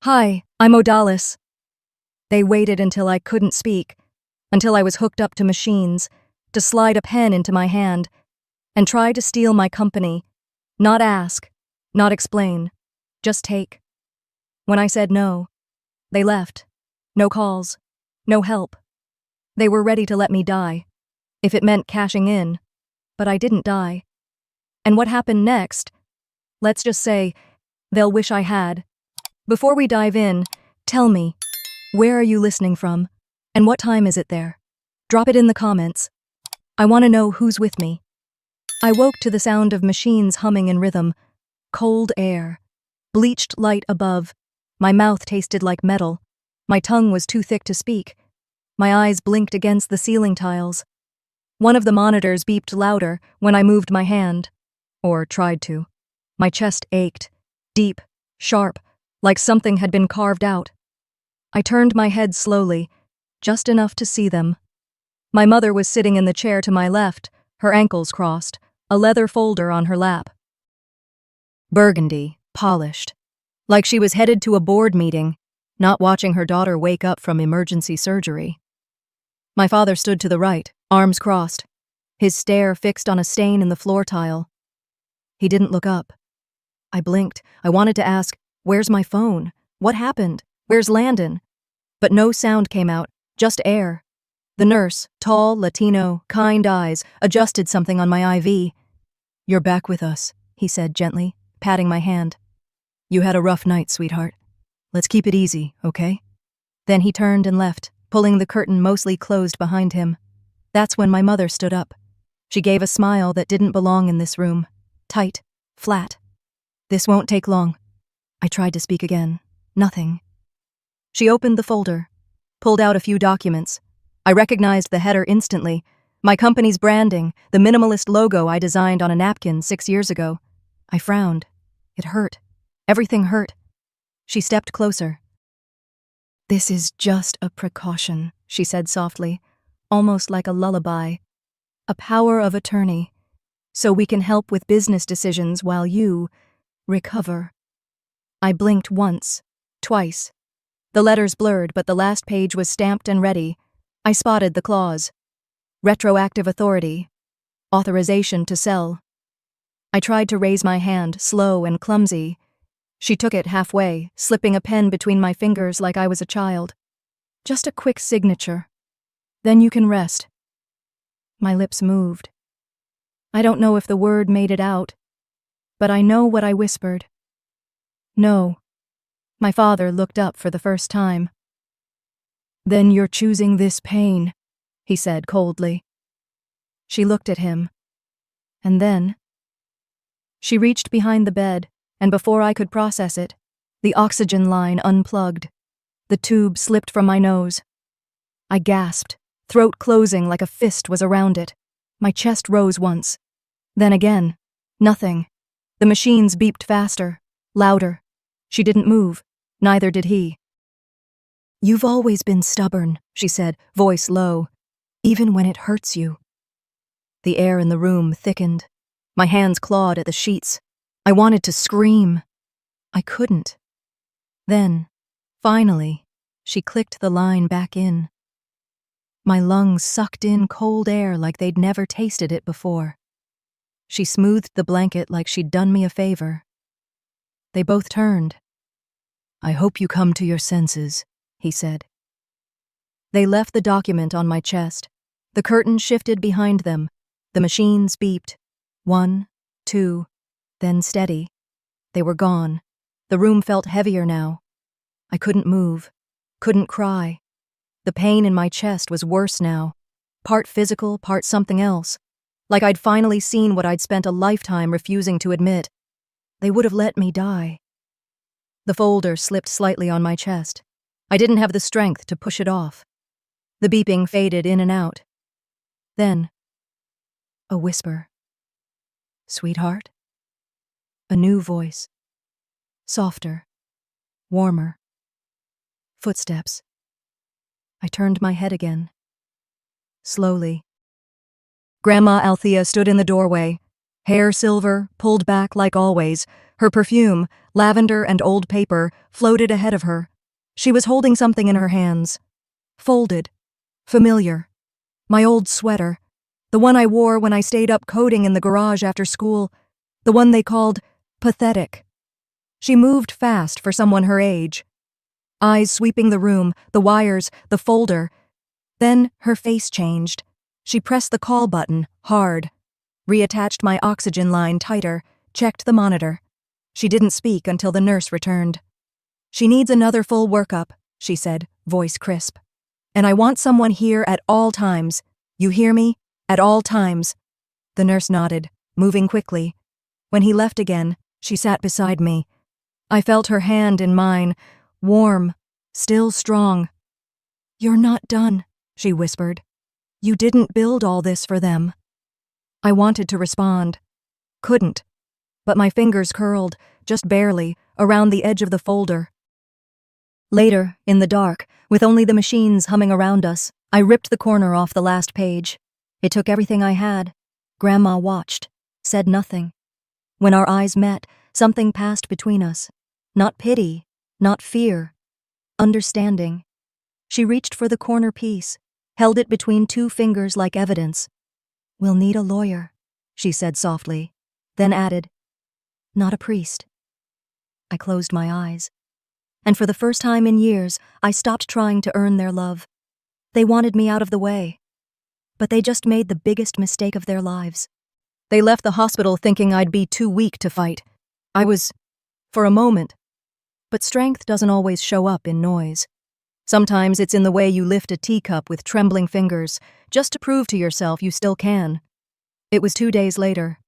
Hi, I'm Odalis. They waited until I couldn't speak, until I was hooked up to machines, to slide a pen into my hand, and try to steal my company. Not ask, not explain, just take. When I said no, they left. No calls, no help. They were ready to let me die, if it meant cashing in, but I didn't die. And what happened next? Let's just say, they'll wish I had. Before we dive in, tell me, where are you listening from? And what time is it there? Drop it in the comments. I want to know who's with me. I woke to the sound of machines humming in rhythm. Cold air. Bleached light above. My mouth tasted like metal. My tongue was too thick to speak. My eyes blinked against the ceiling tiles. One of the monitors beeped louder when I moved my hand. Or tried to. My chest ached. Deep. Sharp. Like something had been carved out. I turned my head slowly, just enough to see them. My mother was sitting in the chair to my left, her ankles crossed, a leather folder on her lap. Burgundy, polished. Like she was headed to a board meeting, not watching her daughter wake up from emergency surgery. My father stood to the right, arms crossed, his stare fixed on a stain in the floor tile. He didn't look up. I blinked. I wanted to ask, "Where's my phone? What happened? Where's Landon?" But no sound came out, just air. The nurse, tall, Latino, kind eyes, adjusted something on my IV. "You're back with us," he said gently, patting my hand. "You had a rough night, sweetheart. Let's keep it easy, okay?" Then he turned and left, pulling the curtain mostly closed behind him. That's when my mother stood up. She gave a smile that didn't belong in this room. Tight, flat. "This won't take long." I tried to speak again. Nothing. She opened the folder, pulled out a few documents. I recognized the header instantly. My company's branding, the minimalist logo I designed on a napkin 6 years ago. I frowned. It hurt. Everything hurt. She stepped closer. "This is just a precaution," she said softly, almost like a lullaby. "A power of attorney, so we can help with business decisions while you recover." I blinked once, twice. The letters blurred, but the last page was stamped and ready. I spotted the clause. Retroactive authority. Authorization to sell. I tried to raise my hand, slow and clumsy. She took it halfway, slipping a pen between my fingers like I was a child. "Just a quick signature. Then you can rest." My lips moved. I don't know if the word made it out, but I know what I whispered. "No." My father looked up for the first time. "Then you're choosing this pain," he said coldly. She looked at him. And then she reached behind the bed, and before I could process it, the oxygen line unplugged. The tube slipped from my nose. I gasped, throat closing like a fist was around it. My chest rose once. Then again. Nothing. The machines beeped faster, louder. She didn't move. Neither did he. "You've always been stubborn," she said, voice low, "even when it hurts you." The air in the room thickened. My hands clawed at the sheets. I wanted to scream. I couldn't. Then, finally, she clicked the line back in. My lungs sucked in cold air like they'd never tasted it before. She smoothed the blanket like she'd done me a favor. They both turned. "I hope you come to your senses," he said. They left the document on my chest. The curtain shifted behind them. The machines beeped. 1, 2, then steady. They were gone. The room felt heavier now. I couldn't move. Couldn't cry. The pain in my chest was worse now. Part physical, part something else. Like I'd finally seen what I'd spent a lifetime refusing to admit. They would have let me die. The folder slipped slightly on my chest. I didn't have the strength to push it off. The beeping faded in and out. Then, a whisper. "Sweetheart?" A new voice. Softer. Warmer. Footsteps. I turned my head again. Slowly. Grandma Althea stood in the doorway, Hair silver, pulled back like always, her perfume, lavender and old paper, floated ahead of her. She was holding something in her hands. Folded. Familiar. My old sweater. The one I wore when I stayed up coding in the garage after school. The one they called pathetic. She moved fast for someone her age. Eyes sweeping the room, the wires, the folder. Then her face changed. She pressed the call button, hard. Reattached my oxygen line tighter, checked the monitor. She didn't speak until the nurse returned. "She needs another full workup," she said, voice crisp. "And I want someone here at all times. You hear me? At all times." The nurse nodded, moving quickly. When he left again, she sat beside me. I felt her hand in mine, warm, still strong. "You're not done," she whispered. "You didn't build all this for them." I wanted to respond. Couldn't. But my fingers curled, just barely, around the edge of the folder. Later, in the dark, with only the machines humming around us, I ripped the corner off the last page. It took everything I had. Grandma watched, said nothing. When our eyes met, something passed between us. Not pity, not fear. Understanding. She reached for the corner piece, held it between two fingers like evidence. "We'll need a lawyer," she said softly, then added, "Not a priest." I closed my eyes. And for the first time in years, I stopped trying to earn their love. They wanted me out of the way. But they just made the biggest mistake of their lives. They left the hospital thinking I'd be too weak to fight. I was, for a moment. But strength doesn't always show up in noise. Sometimes it's in the way you lift a teacup with trembling fingers, just to prove to yourself you still can. It was 2 days later.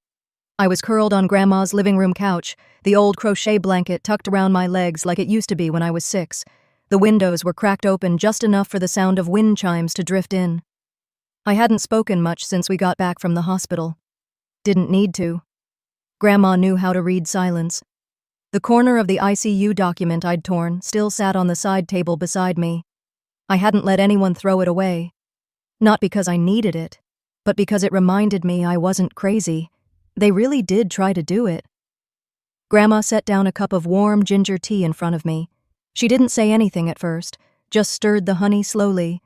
I was curled on Grandma's living room couch, the old crochet blanket tucked around my legs like it used to be when I was 6. The windows were cracked open just enough for the sound of wind chimes to drift in. I hadn't spoken much since we got back from the hospital. Didn't need to. Grandma knew how to read silence. The corner of the ICU document I'd torn still sat on the side table beside me. I hadn't let anyone throw it away. Not because I needed it, but because it reminded me I wasn't crazy. They really did try to do it. Grandma set down a cup of warm ginger tea in front of me. She didn't say anything at first, just stirred the honey slowly.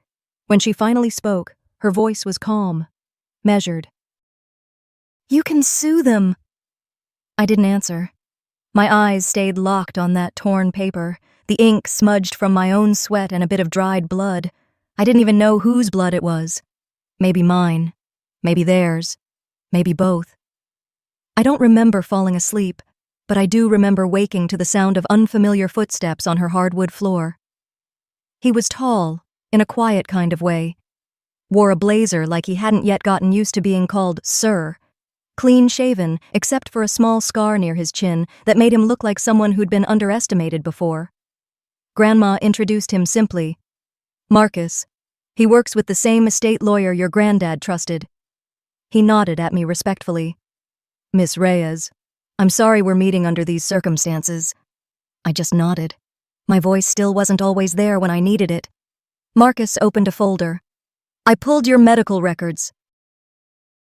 When she finally spoke, her voice was calm, measured. "You can sue them." I didn't answer. My eyes stayed locked on that torn paper, the ink smudged from my own sweat and a bit of dried blood. I didn't even know whose blood it was. Maybe mine. Maybe theirs. Maybe both. I don't remember falling asleep, but I do remember waking to the sound of unfamiliar footsteps on her hardwood floor. He was tall, in a quiet kind of way. Wore a blazer like he hadn't yet gotten used to being called Sir. Clean-shaven, except for a small scar near his chin that made him look like someone who'd been underestimated before. Grandma introduced him simply. "Marcus. He works with the same estate lawyer your granddad trusted." He nodded at me respectfully. "Miss Reyes, I'm sorry we're meeting under these circumstances." I just nodded. My voice still wasn't always there when I needed it. Marcus opened a folder. "I pulled your medical records.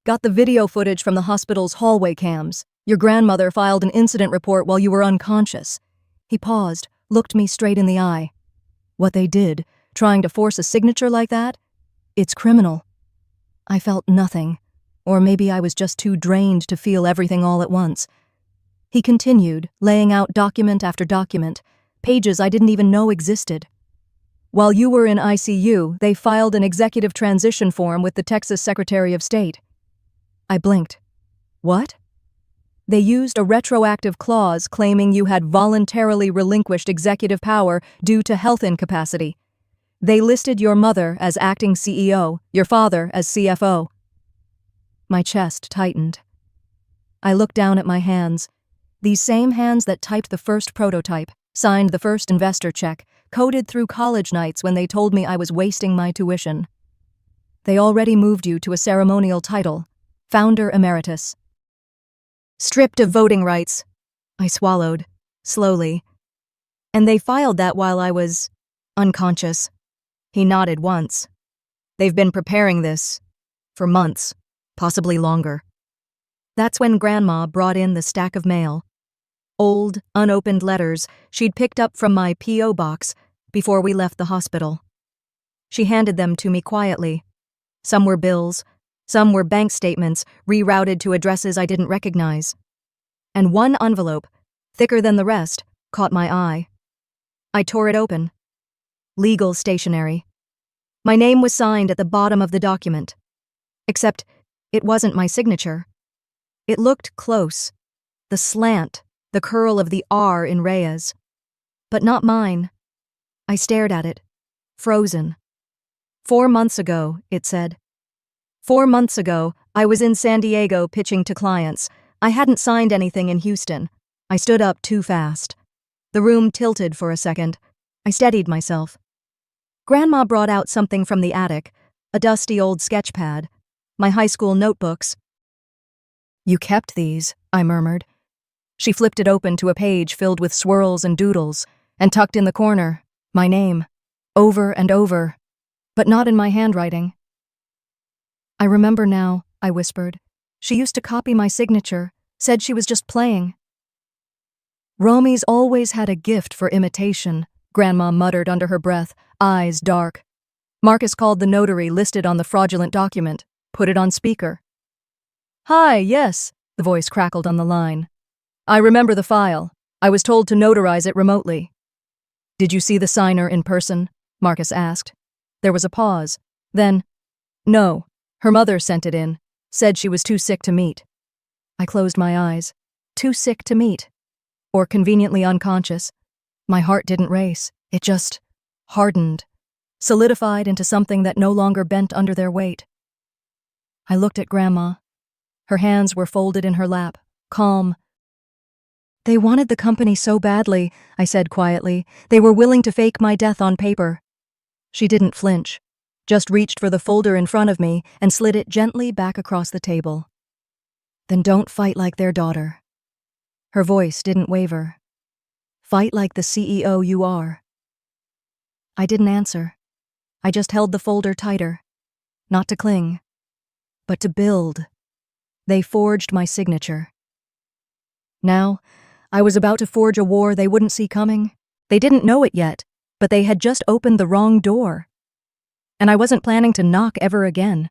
Got the video footage from the hospital's hallway cams. Your grandmother filed an incident report while you were unconscious." He paused, looked me straight in the eye. "What they did, trying to force a signature like that? It's criminal." I felt nothing, or maybe I was just too drained to feel everything all at once. He continued, laying out document after document, pages I didn't even know existed. "While you were in ICU, they filed an executive transition form with the Texas Secretary of State." I blinked. "What?" "They used a retroactive clause claiming you had voluntarily relinquished executive power due to health incapacity. They listed your mother as acting CEO, your father as CFO." My chest tightened. I looked down at my hands. These same hands that typed the first prototype, signed the first investor check, coded through college nights when they told me I was wasting my tuition. "They already moved you to a ceremonial title, Founder Emeritus." "Stripped of voting rights." I swallowed, slowly. "And they filed that while I was unconscious." He nodded once. "They've been preparing this for months, possibly longer." That's when Grandma brought in the stack of mail. Old, unopened letters she'd picked up from my P.O. box before we left the hospital. She handed them to me quietly. Some were bills, some were bank statements rerouted to addresses I didn't recognize. And one envelope, thicker than the rest, caught my eye. I tore it open. Legal stationery. My name was signed at the bottom of the document. Except it wasn't my signature. It looked close. The slant, the curl of the R in Reyes. But not mine. I stared at it, frozen. 4 months ago, it said. 4 months ago, I was in San Diego pitching to clients. I hadn't signed anything in Houston. I stood up too fast. The room tilted for a second. I steadied myself. Grandma brought out something from the attic, a dusty old sketch pad, my high school notebooks. "You kept these," I murmured. She flipped it open to a page filled with swirls and doodles, and tucked in the corner, my name, over and over, but not in my handwriting. "I remember now," I whispered. "She used to copy my signature, said she was just playing." "Romy's always had a gift for imitation," Grandma muttered under her breath, eyes dark. Marcus called the notary listed on the fraudulent document, put it on speaker. "Hi, yes," the voice crackled on the line. "I remember the file. I was told to notarize it remotely." "Did you see the signer in person?" Marcus asked. There was a pause. Then, "No, her mother sent it in, said she was too sick to meet." I closed my eyes. Too sick to meet. Or conveniently unconscious. My heart didn't race. It just hardened, solidified into something that no longer bent under their weight. I looked at Grandma. Her hands were folded in her lap, calm. "They wanted the company so badly," I said quietly. "They were willing to fake my death on paper." She didn't flinch, just reached for the folder in front of me and slid it gently back across the table. "Then don't fight like their daughter." Her voice didn't waver. "Fight like the CEO you are." I didn't answer. I just held the folder tighter. Not to cling, but to build. They forged my signature. Now, I was about to forge a war they wouldn't see coming. They didn't know it yet, but they had just opened the wrong door. And I wasn't planning to knock ever again.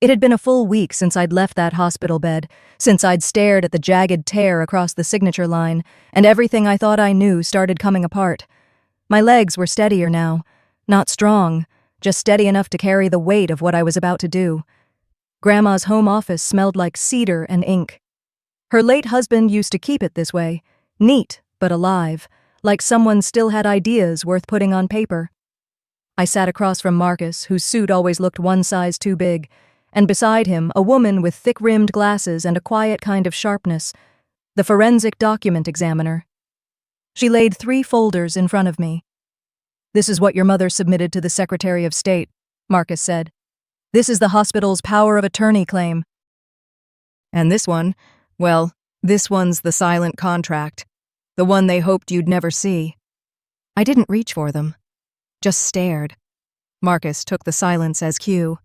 It had been a full week since I'd left that hospital bed, since I'd stared at the jagged tear across the signature line, and everything I thought I knew started coming apart. My legs were steadier now, not strong, just steady enough to carry the weight of what I was about to do. Grandma's home office smelled like cedar and ink. Her late husband used to keep it this way, neat but alive, like someone still had ideas worth putting on paper. I sat across from Marcus, whose suit always looked one size too big, and beside him a woman with thick-rimmed glasses and a quiet kind of sharpness, the forensic document examiner. She laid 3 folders in front of me. "This is what your mother submitted to the Secretary of State," Marcus said. "This is the hospital's power of attorney claim. And this one, well, this one's the silent contract, the one they hoped you'd never see." I didn't reach for them, just stared. Marcus took the silence as cue.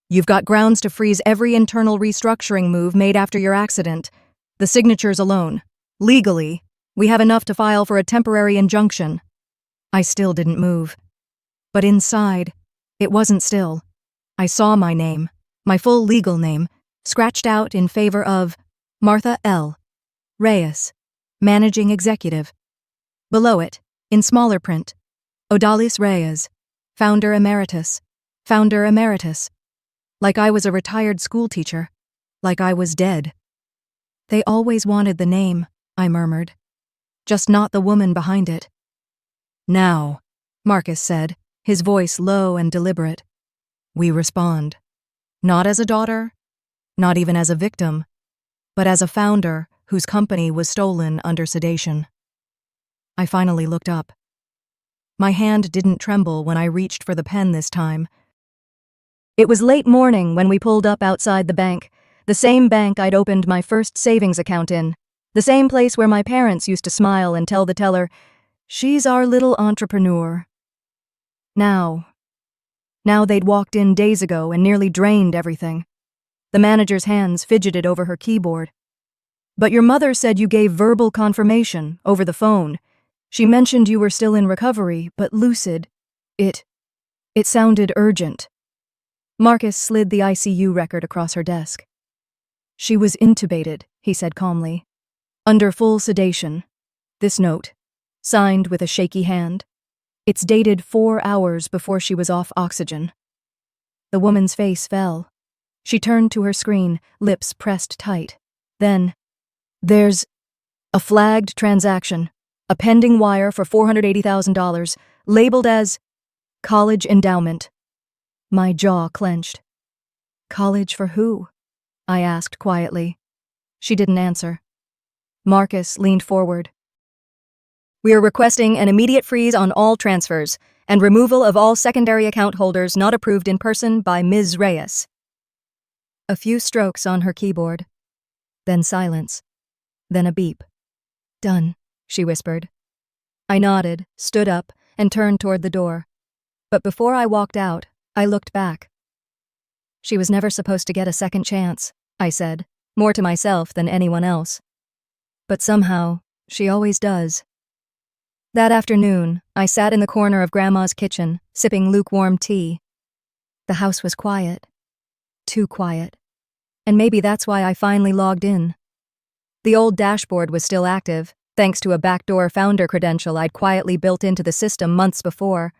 "You've got grounds to freeze every internal restructuring move made after your accident. The signatures alone. Legally, we have enough to file for a temporary injunction." I still didn't move. But inside, it wasn't still. I saw my name, my full legal name, scratched out in favor of Martha L. Reyes, Managing Executive. Below it, in smaller print, Odalis Reyes, Founder Emeritus, Founder Emeritus. Like I was a retired schoolteacher, like I was dead. "They always wanted the name," I murmured. "Just not the woman behind it." "Now," Marcus said, his voice low and deliberate, "we respond. Not as a daughter, not even as a victim, but as a founder whose company was stolen under sedation." I finally looked up. My hand didn't tremble when I reached for the pen this time. It was late morning when we pulled up outside the bank, the same bank I'd opened my first savings account in, the same place where my parents used to smile and tell the teller, "She's our little entrepreneur." Now they'd walked in days ago and nearly drained everything. The manager's hands fidgeted over her keyboard. "But your mother said you gave verbal confirmation over the phone. She mentioned you were still in recovery, but lucid. It sounded urgent." Marcus slid the ICU record across her desk. "She was intubated," he said calmly. "Under full sedation. This note, signed with a shaky hand. It's dated 4 hours before she was off oxygen." The woman's face fell. She turned to her screen, lips pressed tight. Then, "There's a flagged transaction, a pending wire for $480,000, labeled as college endowment." My jaw clenched. "College for who?" I asked quietly. She didn't answer. Marcus leaned forward. "We are requesting an immediate freeze on all transfers and removal of all secondary account holders not approved in person by Ms. Reyes." A few strokes on her keyboard. Then silence. Then a beep. "Done," she whispered. I nodded, stood up, and turned toward the door. But before I walked out, I looked back. "She was never supposed to get a second chance," I said, more to myself than anyone else. But somehow, she always does. That afternoon, I sat in the corner of Grandma's kitchen, sipping lukewarm tea. The house was quiet. Too quiet. And maybe that's why I finally logged in. The old dashboard was still active, thanks to a backdoor founder credential I'd quietly built into the system months before.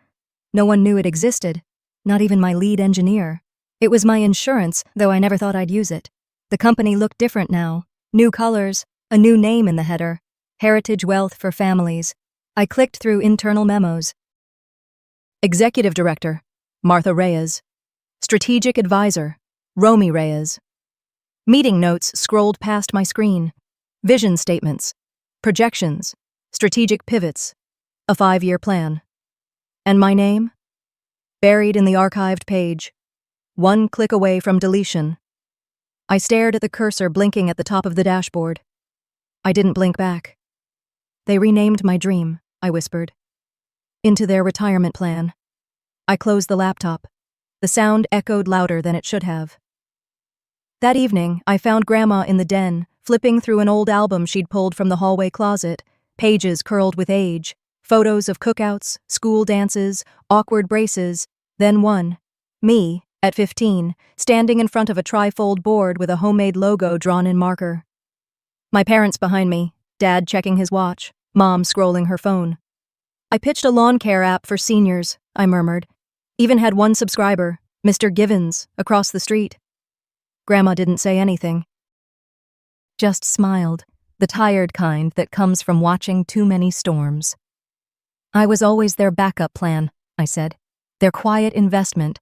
No one knew it existed, not even my lead engineer. It was my insurance, though I never thought I'd use it. The company looked different now. New colors, a new name in the header. Heritage Wealth for Families. I clicked through internal memos. Executive Director, Martha Reyes. Strategic Advisor, Romy Reyes. Meeting notes scrolled past my screen. Vision statements, projections, strategic pivots, a 5-year plan. And my name? Buried in the archived page, one click away from deletion. I stared at the cursor blinking at the top of the dashboard. I didn't blink back. "They renamed my dream," I whispered. "Into their retirement plan." I closed the laptop. The sound echoed louder than it should have. That evening, I found Grandma in the den, flipping through an old album she'd pulled from the hallway closet, pages curled with age, photos of cookouts, school dances, awkward braces, then one, me, at 15, standing in front of a trifold board with a homemade logo drawn in marker. My parents behind me, Dad checking his watch, Mom scrolling her phone. "I pitched a lawn care app for seniors," I murmured. "Even had one subscriber, Mr. Givens, across the street." Grandma didn't say anything. Just smiled, the tired kind that comes from watching too many storms. "I was always their backup plan," I said. "Their quiet investment."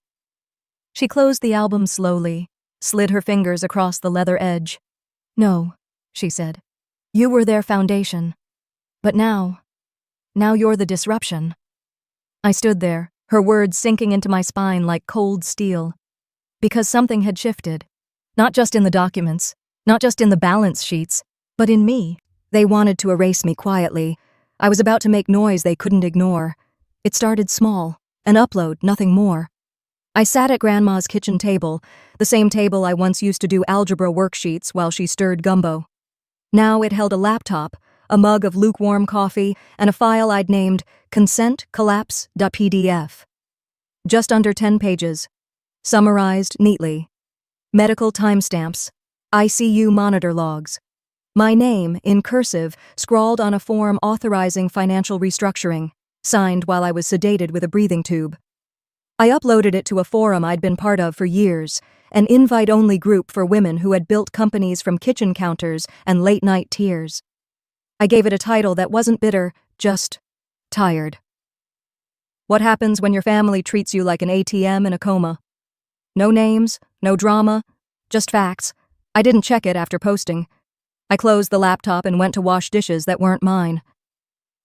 She closed the album slowly, slid her fingers across the leather edge. "No," she said. "You were their foundation. But now you're the disruption." I stood there, her words sinking into my spine like cold steel. Because something had shifted. Not just in the documents, not just in the balance sheets, but in me. They wanted to erase me quietly. I was about to make noise they couldn't ignore. It started small, an upload, nothing more. I sat at Grandma's kitchen table, the same table I once used to do algebra worksheets while she stirred gumbo. Now it held a laptop, a mug of lukewarm coffee, and a file I'd named consentcollapse.pdf. Just under 10 pages. Summarized neatly. Medical timestamps. ICU monitor logs. My name, in cursive, scrawled on a form authorizing financial restructuring, signed while I was sedated with a breathing tube. I uploaded it to a forum I'd been part of for years, an invite-only group for women who had built companies from kitchen counters and late-night tears. I gave it a title that wasn't bitter, just tired. What happens when your family treats you like an ATM in a coma? No names, no drama, just facts. I didn't check it after posting. I closed the laptop and went to wash dishes that weren't mine.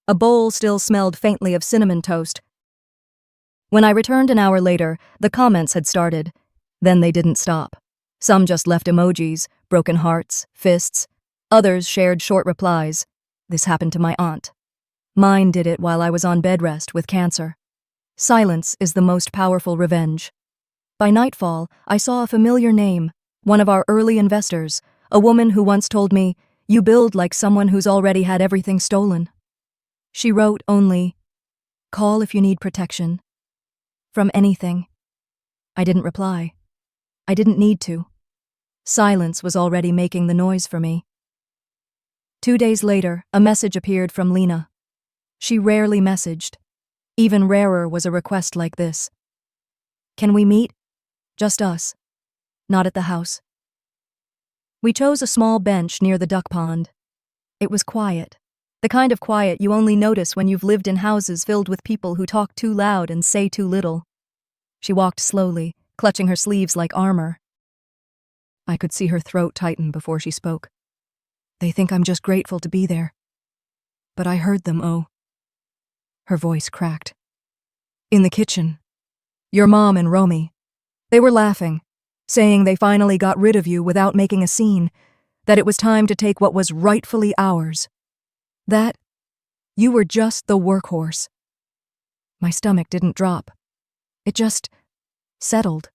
A bowl still smelled faintly of cinnamon toast. When I returned an hour later, the comments had started. Then they didn't stop. Some just left emojis, broken hearts, fists. Others shared short replies. This happened to my aunt. Mine did it while I was on bed rest with cancer. Silence is the most powerful revenge. By nightfall, I saw a familiar name, One of our early investors, a woman who once told me, "You build like someone who's already had everything stolen." She wrote only, "Call if you need protection." From anything. I didn't reply. I didn't need to. Silence was already making the noise for me. 2 days later, a message appeared from Lena. She rarely messaged. Even rarer was a request like this. "Can we meet? Just us. Not at the house." We chose a small bench near the duck pond. It was quiet. The kind of quiet you only notice when you've lived in houses filled with people who talk too loud and say too little. She walked slowly, clutching her sleeves like armor. I could see her throat tighten before she spoke. "They think I'm just grateful to be there. But I heard them, oh." Her voice cracked. "In the kitchen. Your mom and Romy. They were laughing, saying they finally got rid of you without making a scene, that it was time to take what was rightfully ours. That you were just the workhorse." My stomach didn't drop. It just settled.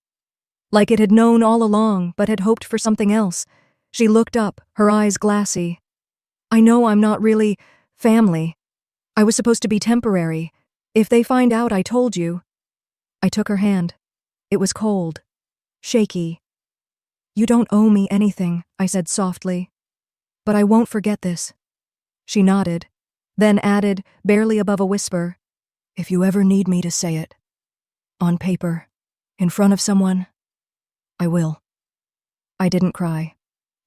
Like it had known all along, but had hoped for something else. She looked up, her eyes glassy. "I know I'm not really family. I was supposed to be temporary. If they find out I told you." I took her hand. It was cold, shaky. "You don't owe me anything," I said softly. "But I won't forget this." She nodded, then added, barely above a whisper, "If you ever need me to say it, on paper, in front of someone, I will." I didn't cry.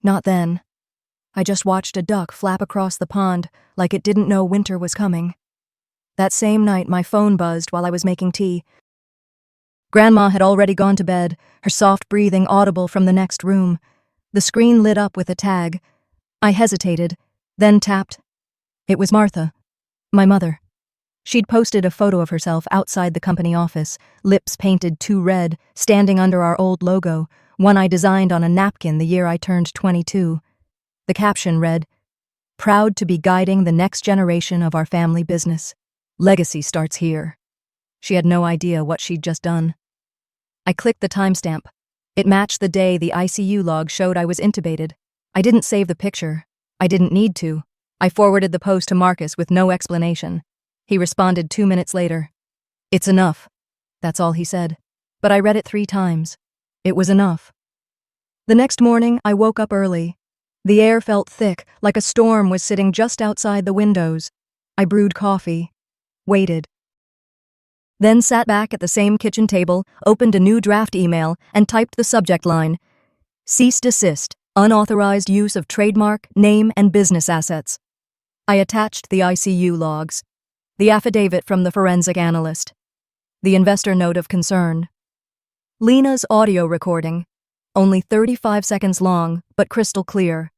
Not then. I just watched a duck flap across the pond like it didn't know winter was coming. That same night, my phone buzzed while I was making tea. Grandma had already gone to bed, her soft breathing audible from the next room. The screen lit up with a tag. I hesitated, then tapped. It was Martha, my mother. She'd posted a photo of herself outside the company office, lips painted too red, standing under our old logo, one I designed on a napkin the year I turned 22. The caption read, "Proud to be guiding the next generation of our family business. Legacy starts here." She had no idea what she'd just done. I clicked the timestamp. It matched the day the ICU log showed I was intubated. I didn't save the picture. I didn't need to. I forwarded the post to Marcus with no explanation. He responded 2 minutes later. "It's enough." That's all he said. But I read it 3 times. It was enough. The next morning, I woke up early. The air felt thick, like a storm was sitting just outside the windows. I brewed coffee. Waited. Then sat back at the same kitchen table, opened a new draft email, and typed the subject line, "Cease desist, unauthorized use of trademark, name, and business assets." I attached the ICU logs, the affidavit from the forensic analyst, the investor note of concern, Lena's audio recording, only 35 seconds long, but crystal clear.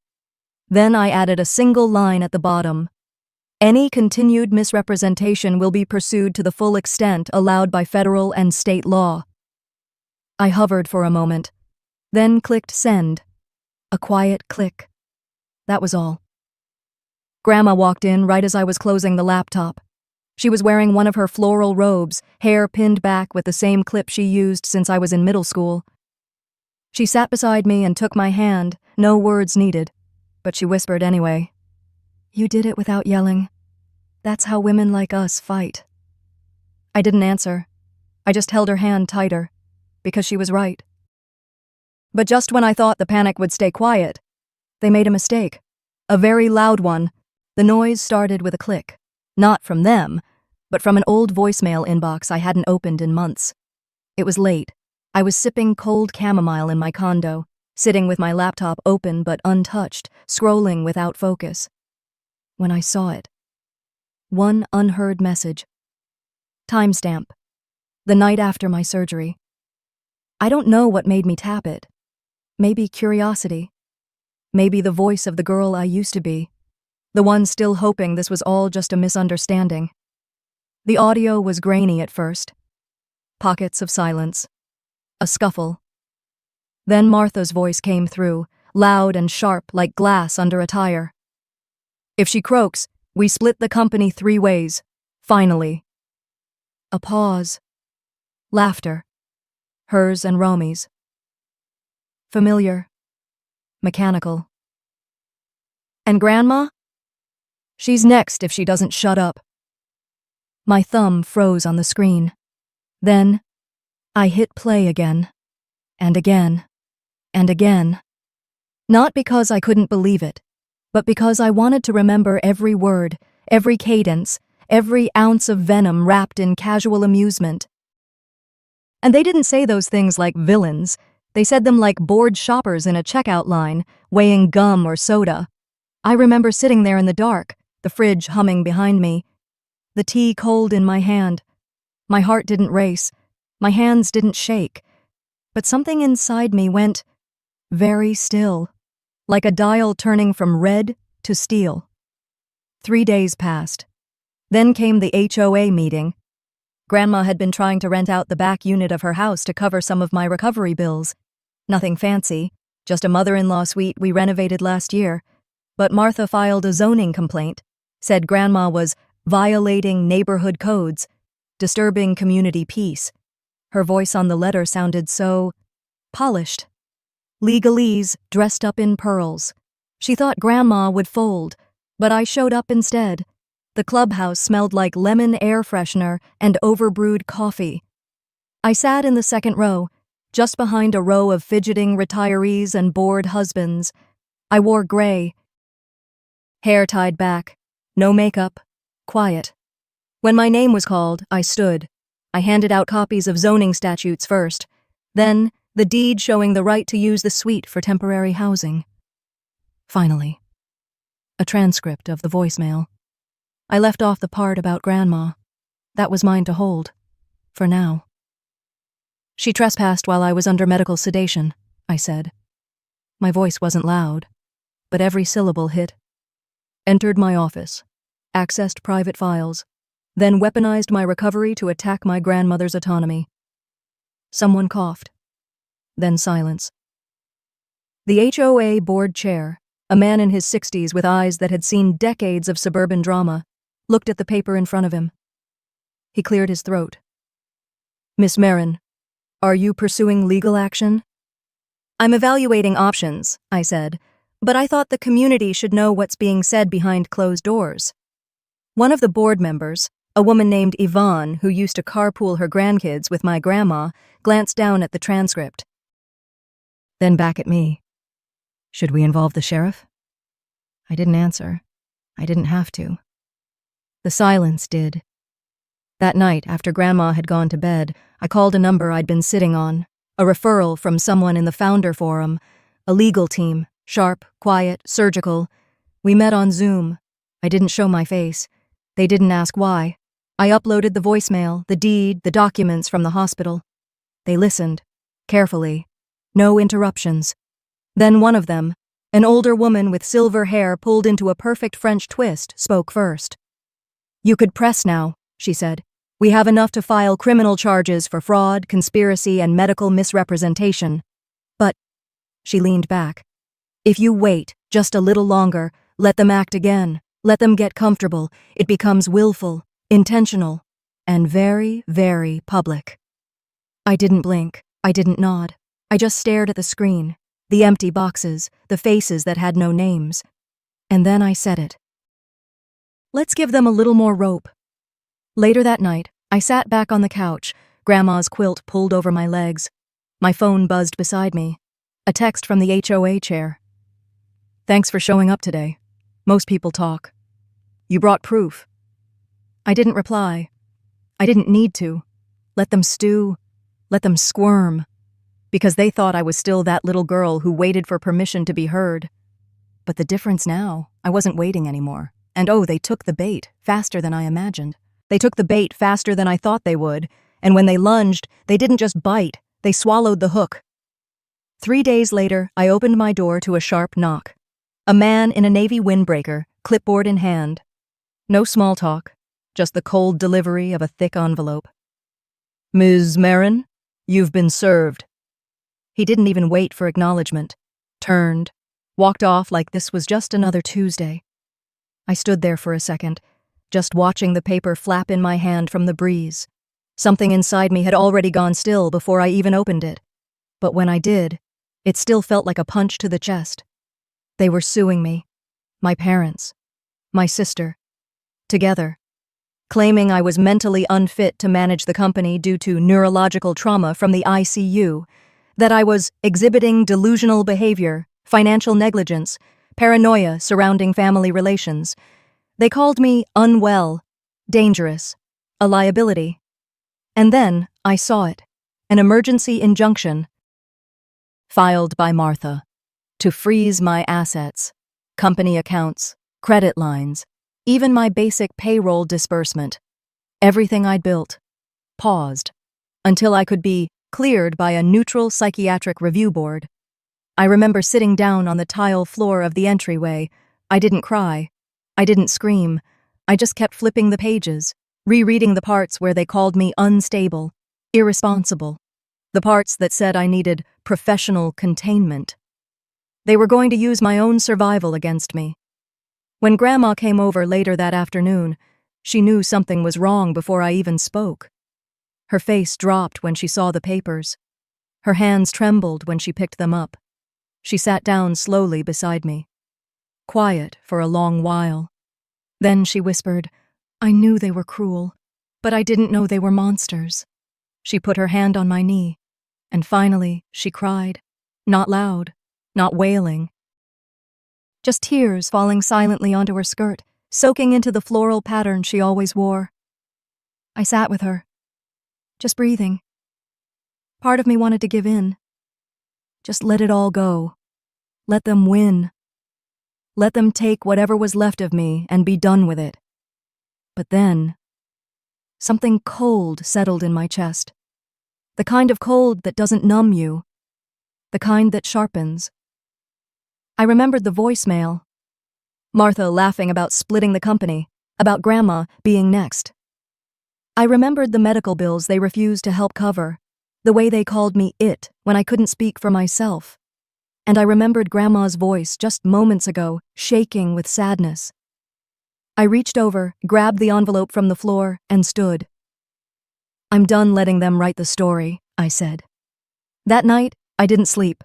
Then I added a single line at the bottom. "Any continued misrepresentation will be pursued to the full extent allowed by federal and state law." I hovered for a moment, then clicked send. A quiet click. That was all. Grandma walked in right as I was closing the laptop. She was wearing one of her floral robes, hair pinned back with the same clip she used since I was in middle school. She sat beside me and took my hand, no words needed, but she whispered anyway. "You did it without yelling. That's how women like us fight." I didn't answer. I just held her hand tighter, because she was right. But just when I thought the panic would stay quiet, they made a mistake. A very loud one. The noise started with a click. Not from them, but from an old voicemail inbox I hadn't opened in months. It was late. I was sipping cold chamomile in my condo, sitting with my laptop open but untouched, scrolling without focus. When I saw it. One unheard message. Timestamp. The night after my surgery. I don't know what made me tap it. Maybe curiosity. Maybe the voice of the girl I used to be. The one still hoping this was all just a misunderstanding. The audio was grainy at first. Pockets of silence. A scuffle. Then Martha's voice came through, loud and sharp like glass under a tire. "If she croaks, we split the company 3 ways. Finally." A pause. Laughter. Hers and Romy's. Familiar. mechanical. And Grandma? She's next if she doesn't shut up. My thumb froze on the screen. Then, I hit play again, and again, and again. Not because I couldn't believe it, but because I wanted to remember every word, every cadence, every ounce of venom wrapped in casual amusement. And they didn't say those things like villains. They said them like bored shoppers in a checkout line, weighing gum or soda. I remember sitting there in the dark, the fridge humming behind me, the tea cold in my hand. My heart didn't race, my hands didn't shake, but something inside me went very still, like a dial turning from red to steel. 3 days passed. Then came the HOA meeting. Grandma had been trying to rent out the back unit of her house to cover some of my recovery bills. Nothing fancy, just a mother-in-law suite we renovated last year. But Martha filed a zoning complaint, said Grandma was violating neighborhood codes, disturbing community peace. Her voice on the letter sounded so polished. Legalese dressed up in pearls. She thought Grandma would fold, but I showed up instead. The clubhouse smelled like lemon air freshener and overbrewed coffee. I sat in the second row, just behind a row of fidgeting retirees and bored husbands. I wore gray, hair tied back, no makeup, quiet. When my name was called, I stood. I handed out copies of zoning statutes first, then the deed showing the right to use the suite for temporary housing. Finally, a transcript of the voicemail. I left off the part about Grandma. That was mine to hold, for now. She trespassed while I was under medical sedation, I said. My voice wasn't loud, but every syllable hit. Entered my office, accessed private files, then weaponized my recovery to attack my grandmother's autonomy. Someone coughed. Then silence. The HOA board chair, a man in his 60s with eyes that had seen decades of suburban drama, looked at the paper in front of him. He cleared his throat. Miss Marin, are you pursuing legal action? I'm evaluating options, I said, but I thought the community should know what's being said behind closed doors. One of the board members, a woman named Yvonne who used to carpool her grandkids with my grandma, glanced down at the transcript. Then back at me. Should we involve the sheriff? I didn't answer. I didn't have to. The silence did. That night, after Grandma had gone to bed, I called a number I'd been sitting on, a referral from someone in the Founder Forum, a legal team, sharp, quiet, surgical. We met on Zoom. I didn't show my face. They didn't ask why. I uploaded the voicemail, the deed, the documents from the hospital. They listened, carefully. No interruptions. Then one of them, an older woman with silver hair pulled into a perfect French twist, spoke first. You could press now, she said. We have enough to file criminal charges for fraud, conspiracy, and medical misrepresentation. But, she leaned back, if you wait just a little longer, let them act again, let them get comfortable, it becomes willful, intentional, and very, very public. I didn't blink, I didn't nod. I just stared at the screen, the empty boxes, the faces that had no names. And then I said it. Let's give them a little more rope. Later that night, I sat back on the couch, Grandma's quilt pulled over my legs. My phone buzzed beside me. A text from the HOA chair. Thanks for showing up today. Most people talk. You brought proof. I didn't reply. I didn't need to. Let them stew. Let them squirm. Because they thought I was still that little girl who waited for permission to be heard. But the difference now, I wasn't waiting anymore. And oh, they took the bait faster than I imagined. They took the bait faster than I thought they would, and when they lunged, they didn't just bite, they swallowed the hook. 3 days later, I opened my door to a sharp knock. A man in a navy windbreaker, clipboard in hand. No small talk, just the cold delivery of a thick envelope. Ms. Marin, you've been served. He didn't even wait for acknowledgement. Turned, walked off like this was just another Tuesday. I stood there for a second, just watching the paper flap in my hand from the breeze. Something inside me had already gone still before I even opened it. But when I did, it still felt like a punch to the chest, They were suing me, my parents, my sister, together, claiming I was mentally unfit to manage the company due to neurological trauma from the ICU, that I was exhibiting delusional behavior, financial negligence, paranoia surrounding family relations. They called me unwell, dangerous, a liability. And then I saw it, an emergency injunction filed by Martha to freeze my assets, company accounts, credit lines, even my basic payroll disbursement. Everything I'd built, paused, until I could be cleared by a neutral psychiatric review board. I remember sitting down on the tile floor of the entryway. I didn't cry. I didn't scream. I just kept flipping the pages, rereading the parts where they called me unstable, irresponsible, the parts that said I needed professional containment. They were going to use my own survival against me. When Grandma came over later that afternoon, she knew something was wrong before I even spoke. Her face dropped when she saw the papers. Her hands trembled when she picked them up. She sat down slowly beside me, quiet for a long while. Then she whispered, "I knew they were cruel, but I didn't know they were monsters." She put her hand on my knee, and finally she cried, not loud, not wailing. Just tears falling silently onto her skirt, soaking into the floral pattern she always wore. I sat with her, just breathing. Part of me wanted to give in. Just let it all go. Let them win. Let them take whatever was left of me and be done with it. But then, something cold settled in my chest. The kind of cold that doesn't numb you. The kind that sharpens. I remembered the voicemail. Martha laughing about splitting the company, about Grandma being next. I remembered the medical bills they refused to help cover, the way they called me it when I couldn't speak for myself. And I remembered Grandma's voice just moments ago, shaking with sadness. I reached over, grabbed the envelope from the floor, and stood. "I'm done letting them write the story," I said. That night, I didn't sleep.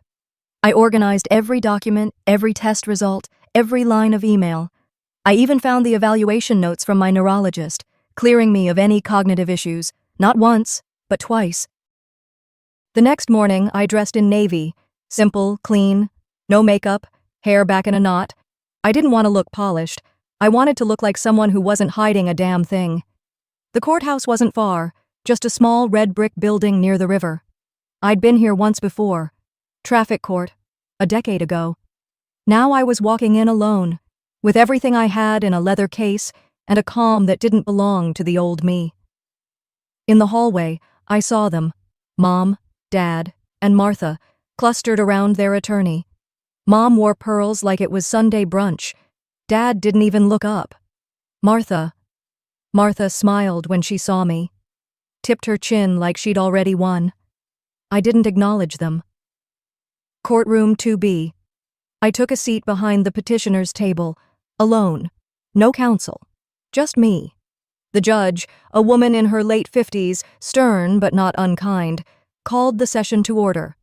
I organized every document, every test result, every line of email. I even found the evaluation notes from my neurologist, clearing me of any cognitive issues, not once, but twice. The next morning, I dressed in navy, simple, clean, no makeup, hair back in a knot. I didn't want to look polished. I wanted to look like someone who wasn't hiding a damn thing. The courthouse wasn't far, just a small red brick building near the river. I'd been here once before. Traffic court, a decade ago. Now I was walking in alone, with everything I had in a leather case and a calm that didn't belong to the old me. In the hallway, I saw them, Mom, Dad, and Martha, clustered around their attorney. Mom wore pearls like it was Sunday brunch. Dad didn't even look up. Martha smiled when she saw me, tipped her chin like she'd already won. I didn't acknowledge them. Courtroom 2B. I took a seat behind the petitioner's table, alone, no counsel, just me. The judge, a woman in her late 50s, stern but not unkind, called the session to order.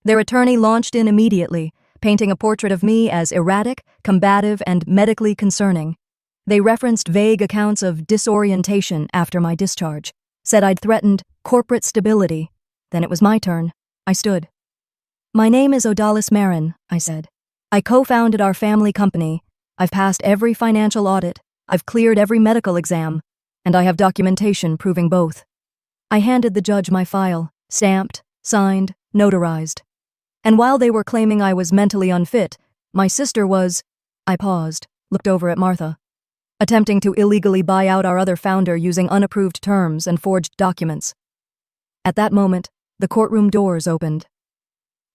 Their attorney launched in immediately, painting a portrait of me as erratic, combative, and medically concerning. They referenced vague accounts of disorientation after my discharge, said I'd threatened corporate stability. Then it was my turn. I stood. "My name is Odalis Marin," I said. "I co-founded our family company. I've passed every financial audit. I've cleared every medical exam. And I have documentation proving both." I handed the judge my file, stamped, signed, notarized. And while they were claiming I was mentally unfit, my sister was— I paused, looked over at Martha, attempting to illegally buy out our other founder using unapproved terms and forged documents. At that moment, the courtroom doors opened.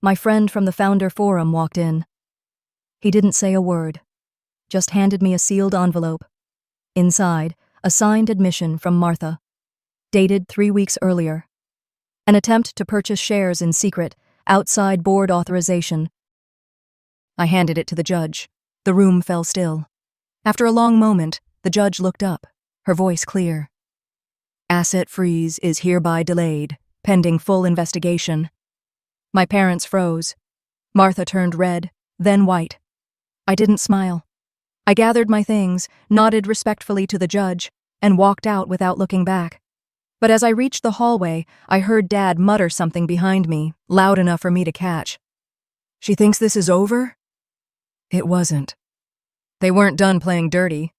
My friend from the Founder Forum walked in. He didn't say a word, just handed me a sealed envelope. Inside, a signed admission from Martha, dated 3 weeks earlier. An attempt to purchase shares in secret, outside board authorization. I handed it to the judge. The room fell still. After a long moment, the judge looked up, her voice clear. "Asset freeze is hereby delayed, pending full investigation." My parents froze. Martha turned red, then white. I didn't smile. I gathered my things, nodded respectfully to the judge, and walked out without looking back. But as I reached the hallway, I heard Dad mutter something behind me, loud enough for me to catch. "She thinks this is over?" It wasn't. They weren't done playing dirty.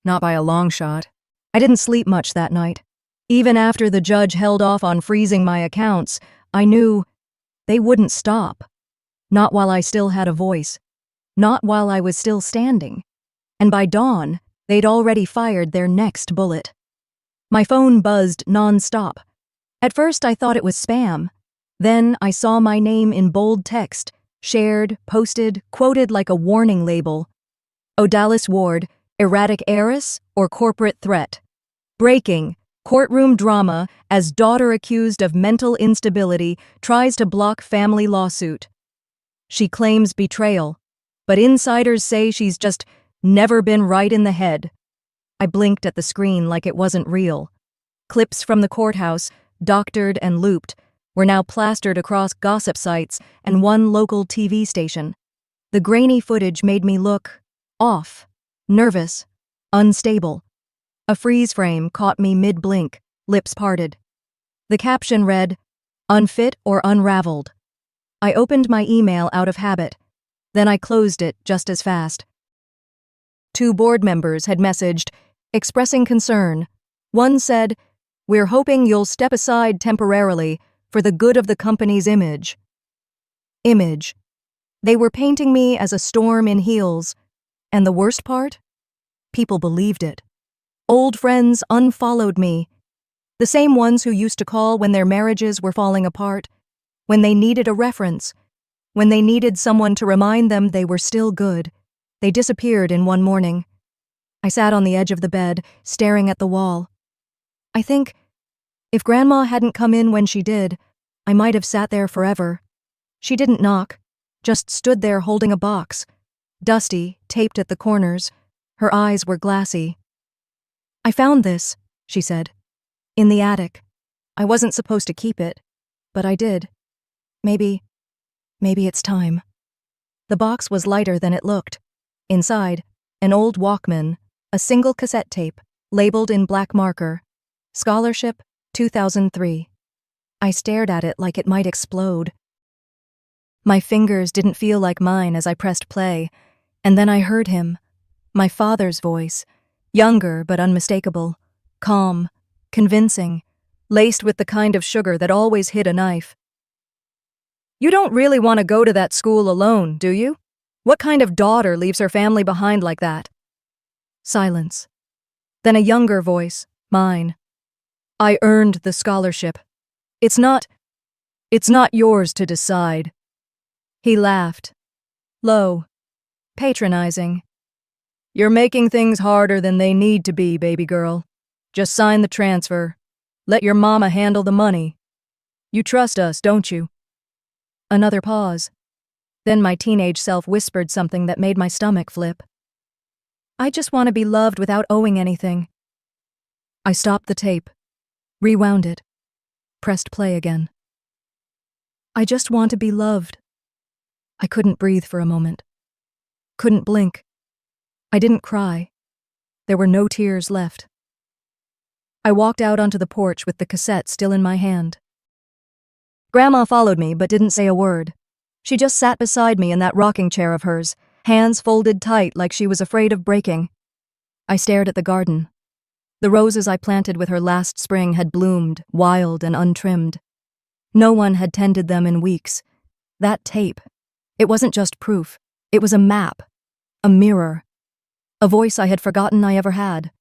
Not by a long shot. I didn't sleep much that night. Even after the judge held off on freezing my accounts, I knew they wouldn't stop. Not while I still had a voice. Not while I was still standing. And by dawn, they'd already fired their next bullet. My phone buzzed non-stop. At first I thought it was spam. Then I saw my name in bold text, shared, posted, quoted like a warning label. Odalis Ward, erratic heiress or corporate threat. Breaking, courtroom drama as daughter accused of mental instability tries to block family lawsuit. She claims betrayal, but insiders say she's just never been right in the head. I blinked at the screen like it wasn't real. Clips from the courthouse, doctored and looped, were now plastered across gossip sites and one local TV station. The grainy footage made me look off, nervous, unstable. A freeze frame caught me mid-blink, lips parted. The caption read, "Unfit or unraveled." I opened my email out of habit. Then I closed it just as fast. 2 board members had messaged, expressing concern. One said, "We're hoping you'll step aside temporarily for the good of the company's image." Image. They were painting me as a storm in heels. And the worst part? People believed it. Old friends unfollowed me. The same ones who used to call when their marriages were falling apart, when they needed a reference, when they needed someone to remind them they were still good. They disappeared in one morning. I sat on the edge of the bed, staring at the wall. I think, if Grandma hadn't come in when she did, I might have sat there forever. She didn't knock, just stood there holding a box. Dusty, taped at the corners. Her eyes were glassy. "I found this," she said. "In the attic. I wasn't supposed to keep it, but I did. Maybe it's time." The box was lighter than it looked. Inside, an old Walkman, a single cassette tape, labeled in black marker. Scholarship, 2003. I stared at it like it might explode. My fingers didn't feel like mine as I pressed play, and then I heard him, my father's voice, younger but unmistakable, calm, convincing, laced with the kind of sugar that always hid a knife. "You don't really want to go to that school alone, do you? What kind of daughter leaves her family behind like that?" Silence. Then a younger voice, mine. "I earned the scholarship. It's not yours to decide." He laughed. Low. Patronizing. "You're making things harder than they need to be, baby girl. Just sign the transfer. Let your mama handle the money. You trust us, don't you?" Another pause. Then my teenage self whispered something that made my stomach flip. "I just want to be loved without owing anything." I stopped the tape, rewound it, pressed play again. "I just want to be loved." I couldn't breathe for a moment. Couldn't blink. I didn't cry. There were no tears left. I walked out onto the porch with the cassette still in my hand. Grandma followed me but didn't say a word. She just sat beside me in that rocking chair of hers, hands folded tight like she was afraid of breaking. I stared at the garden. The roses I planted with her last spring had bloomed, wild and untrimmed. No one had tended them in weeks. That tape, it wasn't just proof. It was a map, a mirror, a voice I had forgotten I ever had.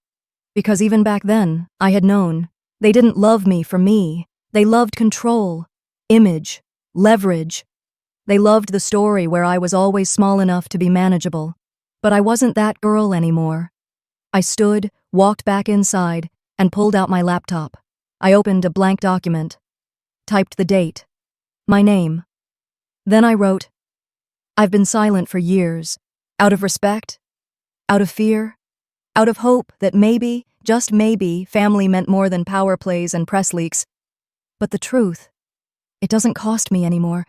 Because even back then, I had known. They didn't love me for me. They loved control, image, leverage. They loved the story where I was always small enough to be manageable. But I wasn't that girl anymore. I stood, walked back inside, and pulled out my laptop. I opened a blank document, typed the date, my name. Then I wrote, "I've been silent for years, out of respect, out of fear, out of hope that maybe, just maybe, family meant more than power plays and press leaks. But the truth, it doesn't cost me anymore.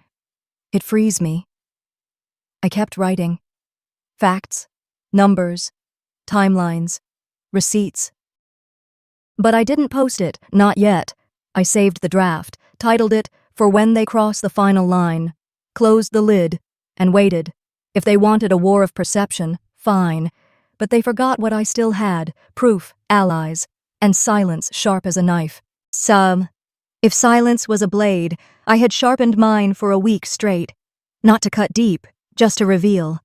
It frees me." I kept writing. Facts, numbers, timelines, receipts. But I didn't post it, not yet. I saved the draft, titled it, "For When They Cross the Final Line," closed the lid, and waited. If they wanted a war of perception, fine. But they forgot what I still had: proof, allies, and silence sharp as a knife. If silence was a blade, I had sharpened mine for a week straight. Not to cut deep, just to reveal.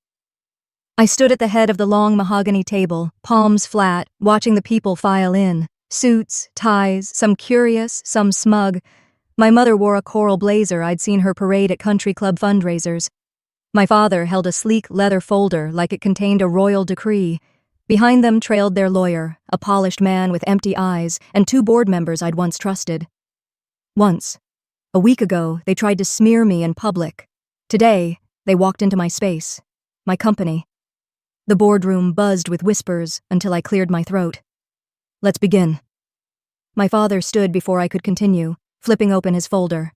I stood at the head of the long mahogany table, palms flat, watching the people file in. Suits, ties, some curious, some smug. My mother wore a coral blazer I'd seen her parade at country club fundraisers. My father held a sleek leather folder like it contained a royal decree. Behind them trailed their lawyer, a polished man with empty eyes, and 2 board members I'd once trusted. Once, a week ago, they tried to smear me in public. Today, they walked into my space, my company. The boardroom buzzed with whispers until I cleared my throat. Let's begin. My father stood before I could continue, flipping open his folder.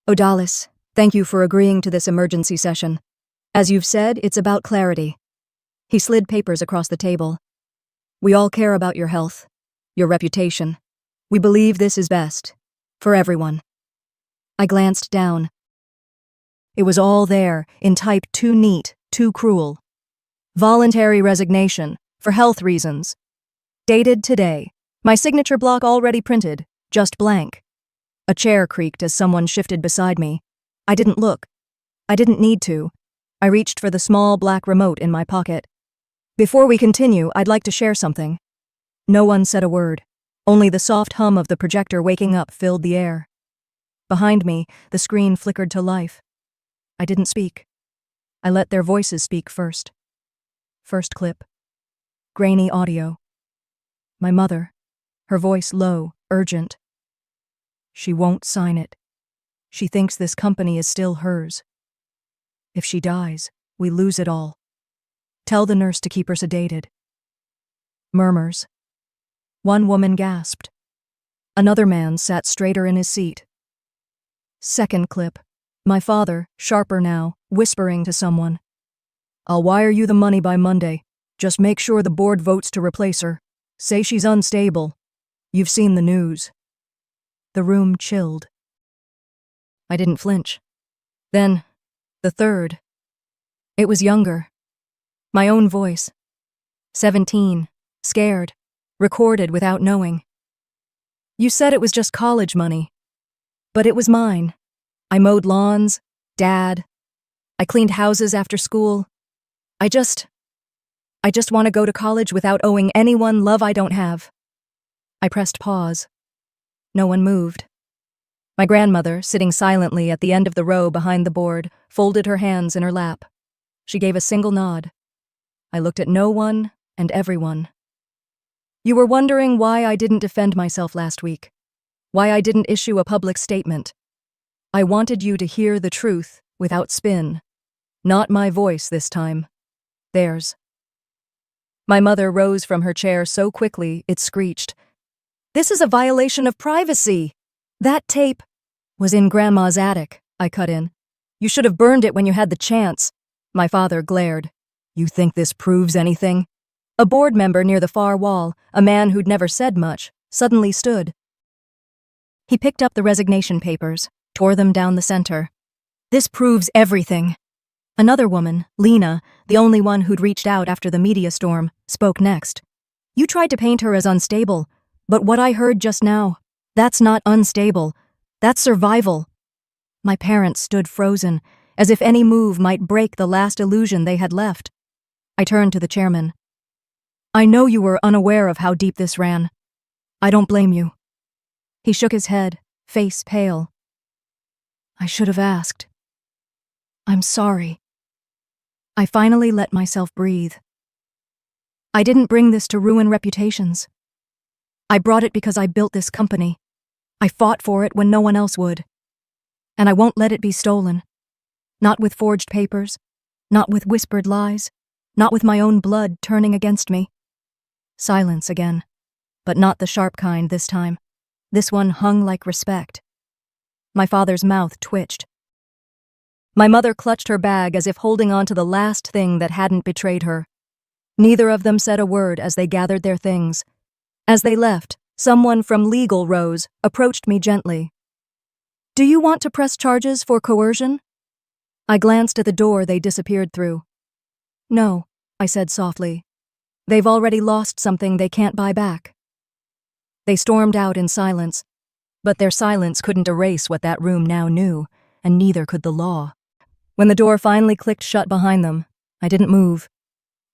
Odalis, thank you for agreeing to this emergency session. As you've said, it's about clarity. He slid papers across the table. We all care about your health, your reputation. We believe this is best, for everyone. I glanced down. It was all there, in type too neat, too cruel. Voluntary resignation, for health reasons. Dated today. My signature block already printed, just blank. A chair creaked as someone shifted beside me. I didn't look. I didn't need to. I reached for the small black remote in my pocket. Before we continue, I'd like to share something. No one said a word. Only the soft hum of the projector waking up filled the air. Behind me, the screen flickered to life. I didn't speak. I let their voices speak first. First clip. Grainy audio. My mother, her voice low, urgent. She won't sign it. She thinks this company is still hers. If she dies, we lose it all. Tell the nurse to keep her sedated. Murmurs. One woman gasped. Another man sat straighter in his seat. Second clip. My father, sharper now, whispering to someone. I'll wire you the money by Monday. Just make sure the board votes to replace her. Say she's unstable. You've seen the news. The room chilled. I didn't flinch. Then, the third. It was younger. My own voice. 17, scared, recorded without knowing. You said it was just college money. But it was mine. I mowed lawns, Dad. I cleaned houses after school. I just want to go to college without owing anyone love I don't have. I pressed pause. No one moved. My grandmother, sitting silently at the end of the row behind the board, folded her hands in her lap. She gave a single nod. I looked at no one and everyone. You were wondering why I didn't defend myself last week. Why I didn't issue a public statement. I wanted you to hear the truth without spin. Not my voice this time. Theirs. My mother rose from her chair so quickly it screeched. This is a violation of privacy. That tape was in Grandma's attic, I cut in. You should have burned it when you had the chance. My father glared. You think this proves anything? A board member near the far wall, a man who'd never said much, suddenly stood. He picked up the resignation papers, tore them down the center. This proves everything. Another woman, Lena, the only one who'd reached out after the media storm, spoke next. You tried to paint her as unstable, but what I heard just now, that's not unstable. That's survival. My parents stood frozen, as if any move might break the last illusion they had left. I turned to the chairman. I know you were unaware of how deep this ran. I don't blame you. He shook his head, face pale. I should have asked. I'm sorry. I finally let myself breathe. I didn't bring this to ruin reputations. I brought it because I built this company. I fought for it when no one else would. And I won't let it be stolen. Not with forged papers, not with whispered lies, not with my own blood turning against me. Silence again, but not the sharp kind this time. This one hung like respect. My father's mouth twitched. My mother clutched her bag as if holding on to the last thing that hadn't betrayed her. Neither of them said a word as they gathered their things. As they left, someone from legal rose, approached me gently. "Do you want to press charges for coercion?" I glanced at the door they disappeared through. "No," I said softly. "They've already lost something they can't buy back." They stormed out in silence, but their silence couldn't erase what that room now knew, and neither could the law. When the door finally clicked shut behind them, I didn't move.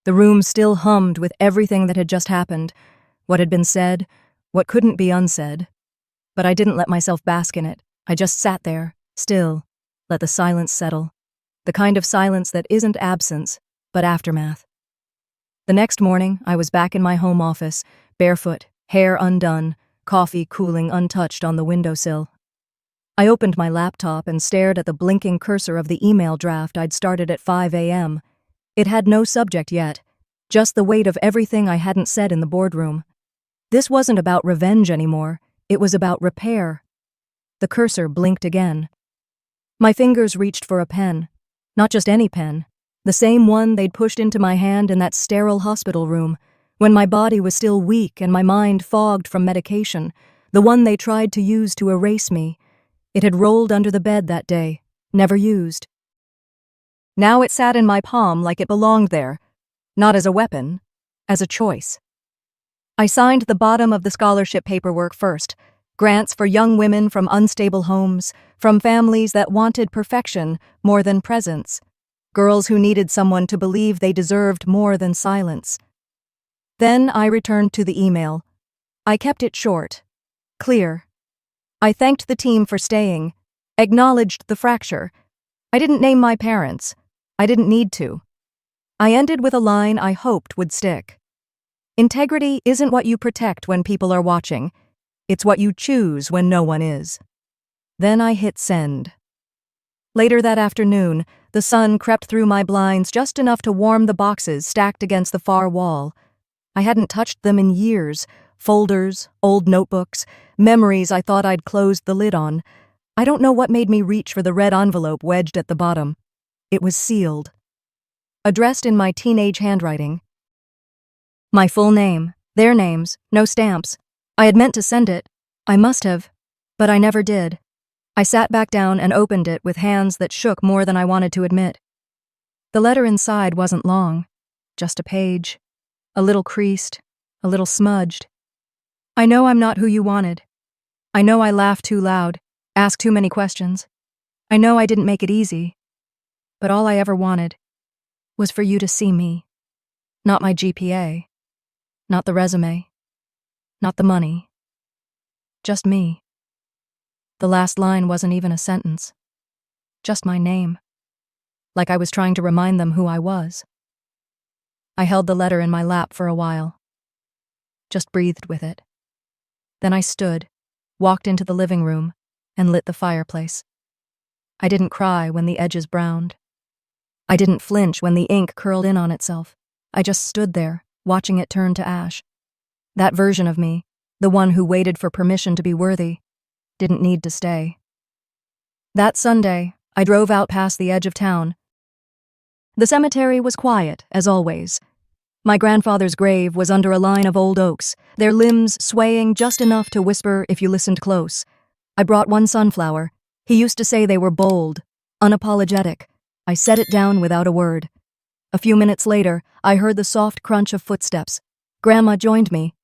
The room still hummed with everything that had just happened, what had been said, what couldn't be unsaid. But I didn't let myself bask in it. I just sat there, still, let the silence settle. The kind of silence that isn't absence, but aftermath. The next morning, I was back in my home office, barefoot, hair undone, coffee cooling untouched on the windowsill. I opened my laptop and stared at the blinking cursor of the email draft I'd started at 5 a.m. It had no subject yet, just the weight of everything I hadn't said in the boardroom. This wasn't about revenge anymore, it was about repair. The cursor blinked again. My fingers reached for a pen. Not just any pen. The same one they'd pushed into my hand in that sterile hospital room, when my body was still weak and my mind fogged from medication, the one they tried to use to erase me. It had rolled under the bed that day, never used. Now it sat in my palm like it belonged there, not as a weapon, as a choice. I signed the bottom of the scholarship paperwork first, grants for young women from unstable homes, from families that wanted perfection more than presence, girls who needed someone to believe they deserved more than silence. Then I returned to the email. I kept it short, clear. I thanked the team for staying, acknowledged the fracture. I didn't name my parents. I didn't need to. I ended with a line I hoped would stick. Integrity isn't what you protect when people are watching. It's what you choose when no one is. Then I hit send. Later that afternoon, the sun crept through my blinds just enough to warm the boxes stacked against the far wall. I hadn't touched them in years. Folders, old notebooks, memories I thought I'd closed the lid on. I don't know what made me reach for the red envelope wedged at the bottom. It was sealed. Addressed in my teenage handwriting. My full name, their names, no stamps. I had meant to send it. I must have, but I never did. I sat back down and opened it with hands that shook more than I wanted to admit. The letter inside wasn't long, just a page, a little creased, a little smudged. I know I'm not who you wanted. I know I laughed too loud, asked too many questions. I know I didn't make it easy. But all I ever wanted was for you to see me. Not my GPA. Not the resume. Not the money. Just me. The last line wasn't even a sentence. Just my name. Like I was trying to remind them who I was. I held the letter in my lap for a while. Just breathed with it. Then I stood, walked into the living room, and lit the fireplace. I didn't cry when the edges browned. I didn't flinch when the ink curled in on itself. I just stood there, watching it turn to ash. That version of me, the one who waited for permission to be worthy, didn't need to stay. That Sunday, I drove out past the edge of town. The cemetery was quiet, as always. My grandfather's grave was under a line of old oaks, their limbs swaying just enough to whisper if you listened close. I brought one sunflower. He used to say they were bold, unapologetic. I set it down without a word. A few minutes later, I heard the soft crunch of footsteps. Grandma joined me.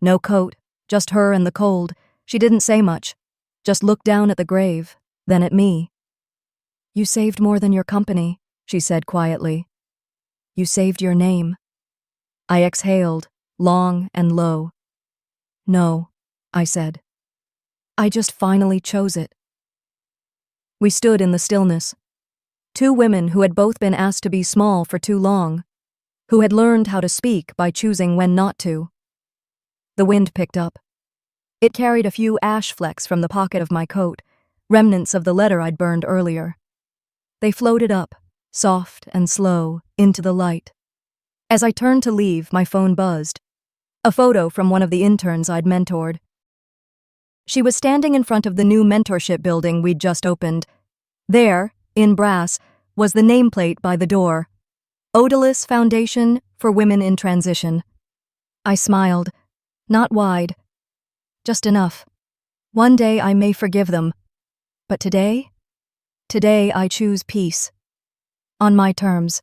No coat, just her and the cold. She didn't say much, just looked down at the grave, then at me. "You saved more than your company," she said quietly. "You saved your name." I exhaled, long and low. "No," I said. "I just finally chose it." We stood in the stillness. Two women who had both been asked to be small for too long, who had learned how to speak by choosing when not to. The wind picked up. It carried a few ash flecks from the pocket of my coat, remnants of the letter I'd burned earlier. They floated up, soft and slow, into the light. As I turned to leave, my phone buzzed. A photo from one of the interns I'd mentored. She was standing in front of the new mentorship building we'd just opened. There, In brass was the nameplate by the door. Odalus Foundation for Women in Transition. I smiled. Not wide. Just enough. One day I may forgive them. But today? Today I choose peace. On my terms.